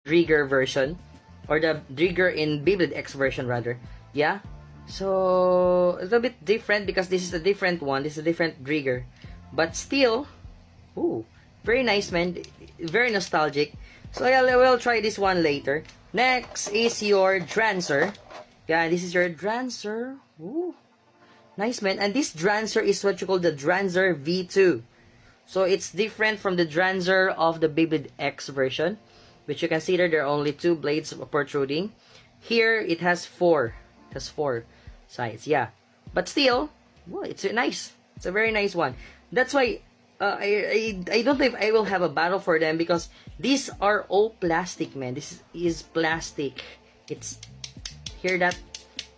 Drigger version, or the Drigger in Beyblade X version rather. Yeah. So a little bit different because this is a different one. This is a different Drigger, but still, ooh, very nice, man. Very nostalgic. So yeah, we'll try this one later. Next is your Drancer. Yeah, this is your Drancer. Ooh, nice, man. And this Drancer is what you call the Drancer V2. So it's different from the Drancer of the Beyblade X version, which you can see there are only 2 blades protruding. Here it has 4. It has 4 sides. Yeah, but still, well, it's nice. It's a very nice one. That's why I don't know if I will have a battle for them because these are all plastic, man. This is plastic. It's hear that?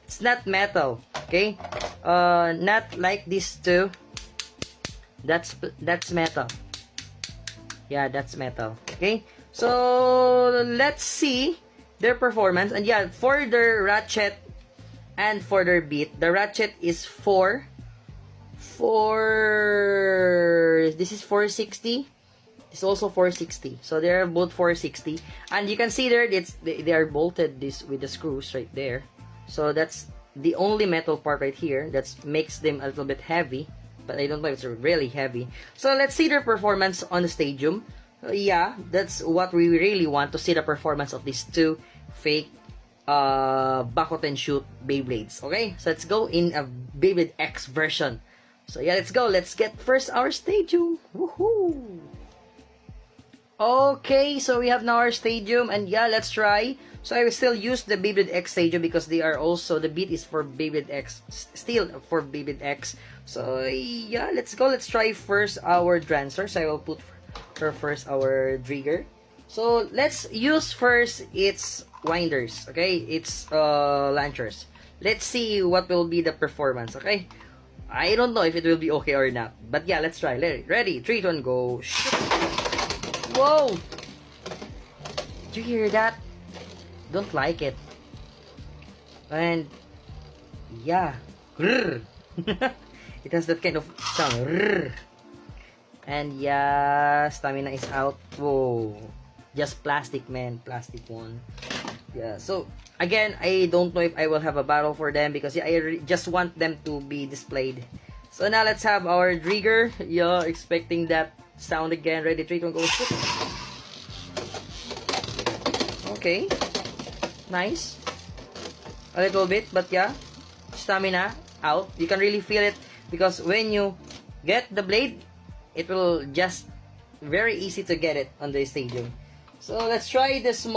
It's not metal. Okay, not like these two. That's metal. Yeah, that's metal. Okay, so let's see their performance. And yeah, for their ratchet and for their beat, the ratchet is 4. This is 460. This is also 460. So they're both 460. And you can see there they are bolted this with the screws right there. So that's the only metal part right here that makes them a little bit heavy. But I don't know if it's really heavy. So let's see their performance on the stadium. Yeah, that's what we really want, to see the performance of these 2 fake Bakuten Shoot Beyblades. Okay, so let's go in a Beyblade X version. So yeah, let's go. Let's get first our stadium. Woohoo! Okay, so we have now our stadium, and yeah, let's try. So I will still use the Beyblade X stadium because they are also, the beat is for Beyblade X, still for Beyblade X. So yeah, let's go. Let's try first our Drancer. So I will put first our Drigger. So let's use first its winders. Okay, its launchers. Let's see what will be the performance. Okay, I don't know if it will be okay or not, but yeah, let's try. Ready, 3, 2, 1, go. Shoot. Whoa! Did you hear that? Don't like it. And yeah, it has that kind of sound. And yeah, stamina is out. Whoa, just plastic, man, plastic one. Yeah, so again, I don't know if I will have a battle for them because yeah, I just want them to be displayed. So now let's have our Drigger. Yeah, expecting that sound again. Ready, 3, 2, 1, go. Okay, nice. A little bit, but yeah, stamina out. You can really feel it because when you get the blade, it will just very easy to get it on the stadium. So let's try the small